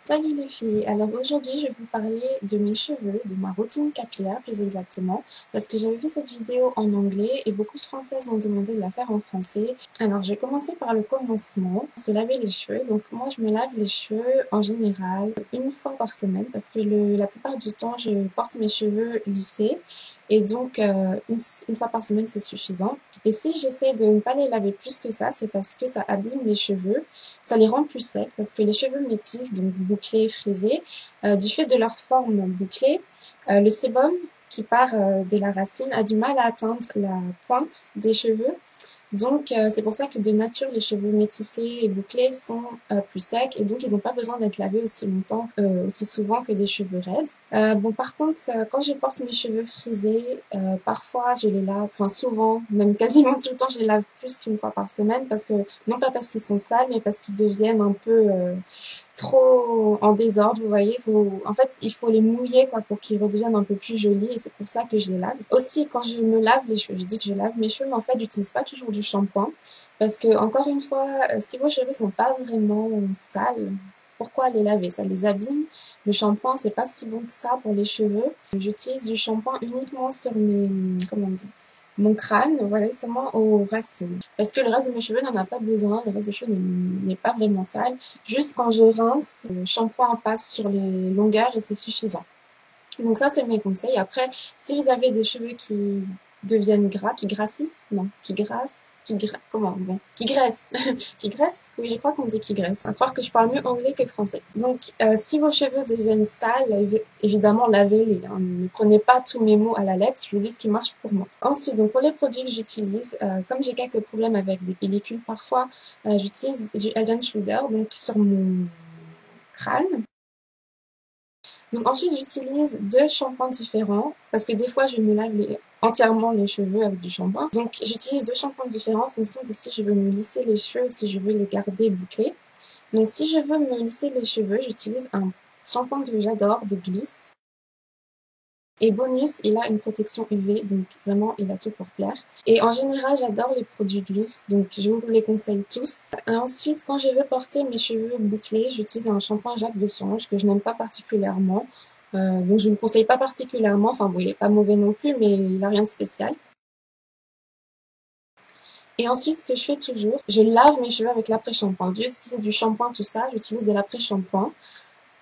Salut les filles, alors aujourd'hui je vais vous parler de mes cheveux, de ma routine capillaire plus exactement, parce que j'avais fait cette vidéo en anglais et beaucoup de françaises m'ont demandé de la faire en français. Alors je vais commencer par le commencement, se laver les cheveux. Donc moi je me lave les cheveux en général une fois par semaine parce que la plupart du temps je porte mes cheveux lissés et donc une fois par semaine c'est suffisant. Et si j'essaie de ne pas les laver plus que ça, c'est parce que ça abîme les cheveux, ça les rend plus secs parce que les cheveux métis, donc bouclés, frisés, du fait de leur forme bouclée, le sébum qui part de la racine a du mal à atteindre la pointe des cheveux. Donc, c'est pour ça que de nature, les cheveux métissés et bouclés sont plus secs et donc ils n'ont pas besoin d'être lavés aussi longtemps, aussi souvent que des cheveux raides. Bon, par contre, quand je porte mes cheveux frisés, parfois je les lave, enfin souvent, même quasiment tout le temps, je les lave plus qu'une fois par semaine parce que, non pas parce qu'ils sont sales, mais parce qu'ils deviennent un peu trop en désordre, vous voyez. En fait, il faut les mouiller quoi, pour qu'ils redeviennent un peu plus jolis et c'est pour ça que je les lave. Aussi, quand je me lave les cheveux, je dis que je lave mes cheveux, mais en fait, j'utilise pas toujours du shampoing parce que, encore une fois, si vos cheveux sont pas vraiment sales, pourquoi les laver? Ça les abîme. Le shampoing, c'est pas si bon que ça pour les cheveux. J'utilise du shampoing uniquement sur comment on dit, mon crâne, voilà, seulement aux racines. Parce que le reste de mes cheveux n'en a pas besoin, le reste des cheveux n'est pas vraiment sale. Juste quand je rince, le shampoing passe sur les longueurs et c'est suffisant. Donc ça, c'est mes conseils. Après, si vous avez des cheveux qui deviennent gras, qui graississent, non, comment, bon, qui graissent, qui graissent, oui, je crois qu'on dit qui graissent. À croire que je parle mieux anglais que français. Donc, si vos cheveux deviennent sales, évidemment, lavez-les, hein. Ne prenez pas tous mes mots à la lettre, je vous dis ce qui marche pour moi. Ensuite, donc, pour les produits que j'utilise, comme j'ai quelques problèmes avec des pellicules parfois, j'utilise du Head and Shoulder, donc sur mon crâne. Donc ensuite, j'utilise deux shampoings différents parce que des fois, je me lave entièrement les cheveux avec du shampoing. Donc j'utilise deux shampoings différents en fonction de si je veux me lisser les cheveux ou si je veux les garder bouclés. Donc si je veux me lisser les cheveux, j'utilise un shampoing que j'adore de Gliss. Et bonus, il a une protection UV, donc vraiment, il a tout pour plaire. Et en général, j'adore les produits Gliss, donc je vous les conseille tous. Et ensuite, quand je veux porter mes cheveux bouclés, j'utilise un shampoing Jacques de Sange que je n'aime pas particulièrement. Donc je ne le conseille pas particulièrement, enfin bon, il est pas mauvais non plus, mais il n'a rien de spécial. Et ensuite, ce que je fais toujours, je lave mes cheveux avec l'après-shampoing. Au lieu d'utiliser du shampoing, tout ça, j'utilise de l'après-shampoing.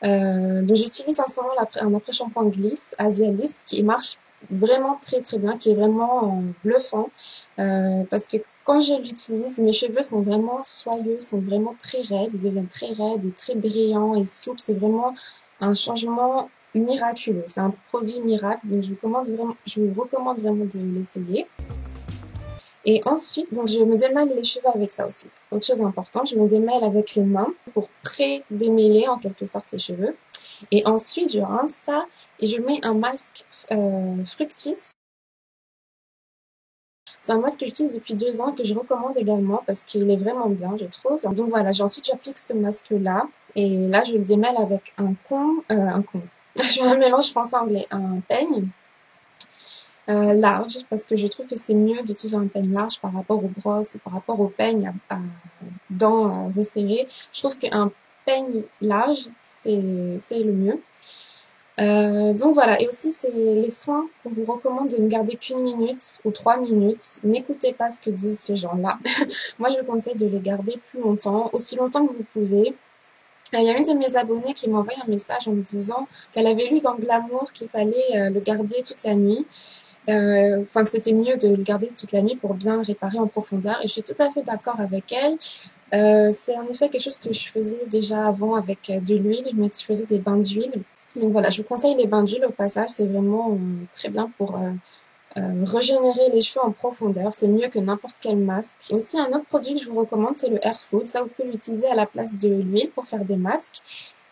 Donc j'utilise en ce moment un après-shampoing Gliss, Asialis, qui marche vraiment très très bien, qui est vraiment bluffant, parce que quand je l'utilise, mes cheveux sont vraiment soyeux, sont vraiment très raides, ils deviennent très raides et très brillants et souples. C'est vraiment un changement miraculeux. C'est un produit miracle, donc je vous recommande vraiment de l'essayer. Et ensuite, donc je me démêle les cheveux avec ça aussi. Autre chose importante, je me démêle avec les mains pour pré-démêler en quelque sorte les cheveux. Et ensuite, je rince ça et je mets un masque Fructis. C'est un masque que j'utilise depuis 2 ans et que je recommande également parce qu'il est vraiment bien, je trouve. Donc voilà, ensuite j'applique ce masque-là et là je le démêle avec un comb. Je fais un mélange français-anglais, un peigne large parce que je trouve que c'est mieux d'utiliser un peigne large par rapport aux brosses ou par rapport au peigne à dents resserrées. Je trouve qu'un peigne large, c'est le mieux. Donc voilà, et aussi c'est les soins qu'on vous recommande de ne garder qu'une minute ou 3 minutes. N'écoutez pas ce que disent ces gens-là. Moi, je vous conseille de les garder plus longtemps, aussi longtemps que vous pouvez. Il y a une de mes abonnées qui m'a envoyé un message en me disant qu'elle avait lu dans Glamour qu'il fallait le garder toute la nuit. Enfin, que c'était mieux de le garder toute la nuit pour bien réparer en profondeur. Et je suis tout à fait d'accord avec elle. C'est en effet quelque chose que je faisais déjà avant avec de l'huile. Je faisais des bains d'huile. Donc voilà, je vous conseille les bains d'huile au passage. C'est vraiment très bien pour régénérer les cheveux en profondeur. C'est mieux que n'importe quel masque. Et aussi, un autre produit que je vous recommande, c'est le Hair Food. Ça, vous pouvez l'utiliser à la place de l'huile pour faire des masques.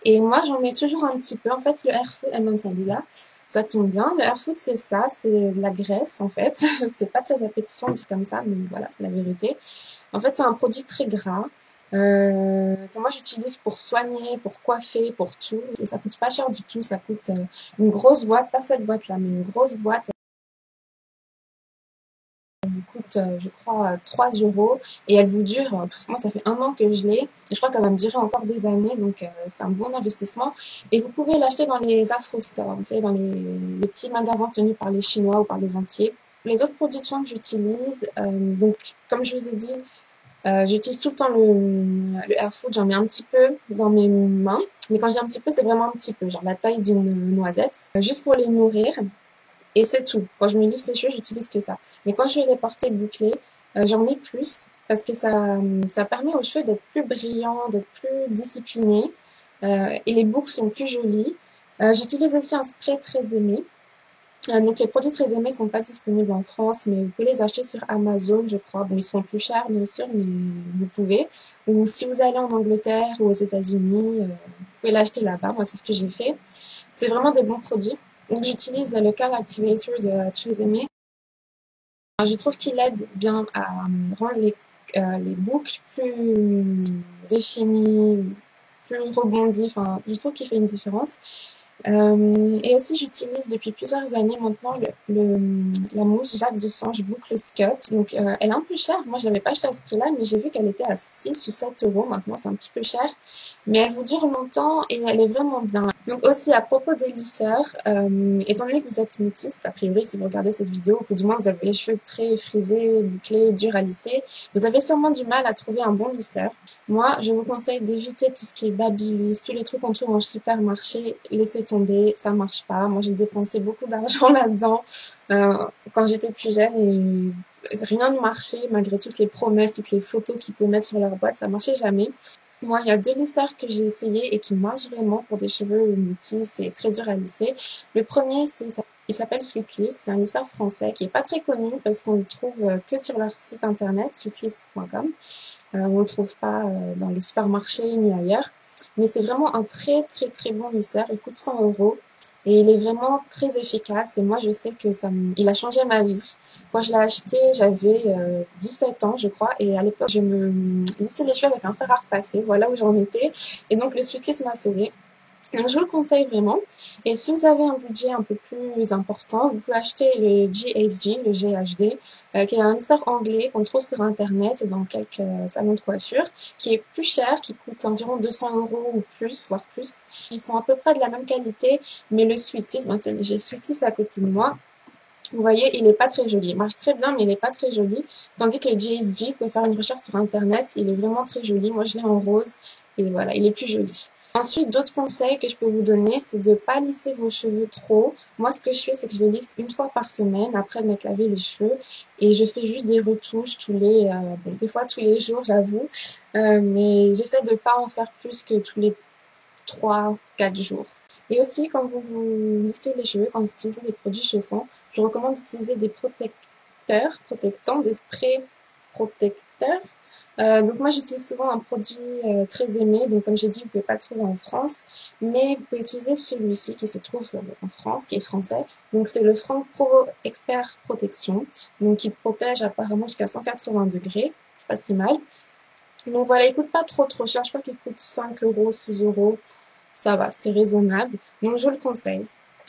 Et moi, j'en mets toujours un petit peu. En fait, le Hair Food, elle maintient là. Ça tombe bien. Le Hair Food, c'est ça. C'est de la graisse, en fait. C'est pas très appétissant dit comme ça, mais voilà, c'est la vérité. En fait, c'est un produit très gras. Que moi j'utilise pour soigner, pour coiffer, pour tout. Et ça coûte pas cher du tout. Ça coûte une grosse boîte, pas cette boîte-là, mais une grosse boîte, vous coûte, je crois, 3 euros et elle vous dure, moi ça fait 1 an que je l'ai et je crois qu'elle va me durer encore des années, donc c'est un bon investissement. Et vous pouvez l'acheter dans les Afro Stores, vous savez, dans les petits magasins tenus par les Chinois ou par les Entiers. Les autres produits de soins que j'utilise, donc comme je vous ai dit, j'utilise tout le temps le Air Food, j'en mets un petit peu dans mes mains, mais quand je dis un petit peu, c'est vraiment un petit peu, genre la taille d'une noisette, juste pour les nourrir. Et c'est tout. Quand je me lisse les cheveux, j'utilise que ça. Mais quand je vais les porter bouclés, j'en mets plus parce que ça permet aux cheveux d'être plus brillants, d'être plus disciplinés. Et les boucles sont plus jolies. J'utilise aussi un spray très aimé. Donc les produits très aimés sont pas disponibles en France, mais vous pouvez les acheter sur Amazon, je crois. Bon, ils seront plus chers, bien sûr, mais vous pouvez. Ou si vous allez en Angleterre ou aux États-Unis, vous pouvez l'acheter là-bas. Moi, c'est ce que j'ai fait. C'est vraiment des bons produits. Donc j'utilise le Curl Activator de Très Aimé. Je trouve qu'il aide bien à rendre les boucles plus définies, plus rebondies. Enfin, je trouve qu'il fait une différence. Et aussi, j'utilise depuis plusieurs années maintenant la mousse Jacques de Sange Boucle Sculpt. Donc, elle est un peu chère. Moi, je l'avais pas achetée à ce prix-là, mais j'ai vu qu'elle était à 6 ou 7 euros. Maintenant, c'est un petit peu cher. Mais elle vous dure longtemps et elle est vraiment bien. Donc, aussi, à propos des lisseurs, étant donné que vous êtes métisse, a priori, si vous regardez cette vidéo, ou que du moins vous avez les cheveux très frisés, bouclés, durs à lisser, vous avez sûrement du mal à trouver un bon lisseur. Moi, je vous conseille d'éviter tout ce qui est Babyliss, tous les trucs qu'on trouve en supermarché. Laissez tomber, ça marche pas. Moi, j'ai dépensé beaucoup d'argent là-dedans quand j'étais plus jeune et rien ne marchait malgré toutes les promesses, toutes les photos qu'ils pouvaient mettre sur leur boîte, ça marchait jamais. Moi, il y a 2 lisseurs que j'ai essayé et qui marchent vraiment pour des cheveux métis et très durs à lisser. Le premier, il s'appelle Sweetliss. C'est un lisseur français qui est pas très connu parce qu'on le trouve que sur leur site internet, sweetliss.com. On ne trouve pas dans les supermarchés ni ailleurs. Mais c'est vraiment un très très très bon lisseur. Il coûte 100 euros et il est vraiment très efficace. Et moi, je sais que il a changé ma vie. Quand je l'ai acheté, j'avais 17 ans, je crois. Et à l'époque, je me lissais les cheveux avec un fer à repasser. Voilà où j'en étais. Et donc, le Sweetliss m'a sauvée. Donc, je vous le conseille vraiment. Et si vous avez un budget un peu plus important, vous pouvez acheter le GHD, le GHD, qui est un lisseur anglais qu'on trouve sur Internet et dans quelques salons de coiffure, qui est plus cher, qui coûte environ 200 euros ou plus, voire plus. Ils sont à peu près de la même qualité, mais le Sweetliss, j'ai le Sweetliss à côté de moi. Vous voyez, il est pas très joli. Il marche très bien, mais il est pas très joli. Tandis que le GHD, vous pouvez faire une recherche sur Internet, il est vraiment très joli. Moi, je l'ai en rose et voilà, il est plus joli. Ensuite, d'autres conseils que je peux vous donner, c'est de pas lisser vos cheveux trop. Moi, ce que je fais, c'est que je les lisse une fois par semaine après m'être lavé les cheveux et je fais juste des retouches bon, des fois tous les jours, j'avoue. Mais j'essaie de pas en faire plus que tous les 3, 4 jours. Et aussi, quand vous vous lissez les cheveux, quand vous utilisez des produits chauffants, je recommande d'utiliser des protecteurs, protectants, des sprays protecteurs. Donc moi, j'utilise souvent un produit très aimé. Donc comme j'ai dit, vous pouvez pas le trouver en France, mais vous pouvez utiliser celui-ci qui se trouve en France, qui est français. Donc c'est le Franck Pro Expert Protection, donc qui protège apparemment jusqu'à 180 degrés. C'est pas si mal. Donc voilà, il coûte pas trop cher. Je crois qu'il coûte 5 euros, 6 euros. Ça va, c'est raisonnable. Donc je vous le conseille.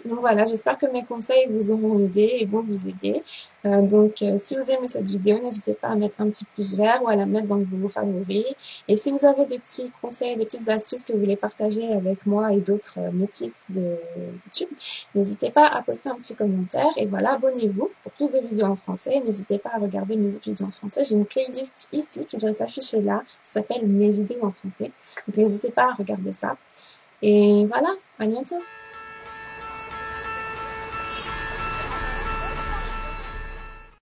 Donc voilà, j'espère que mes conseils vous auront aidé et vont vous aider. Si vous aimez cette vidéo, n'hésitez pas à mettre un petit pouce vert ou à la mettre dans vos favoris. Et si vous avez des petits conseils, des petites astuces que vous voulez partager avec moi et d'autres métisses de YouTube, n'hésitez pas à poster un petit commentaire. Et voilà, abonnez-vous pour plus de vidéos en français. N'hésitez pas à regarder mes autres vidéos en français. J'ai une playlist ici qui devrait s'afficher là, qui s'appelle Mes vidéos en français. Donc n'hésitez pas à regarder ça. Et voilà, à bientôt!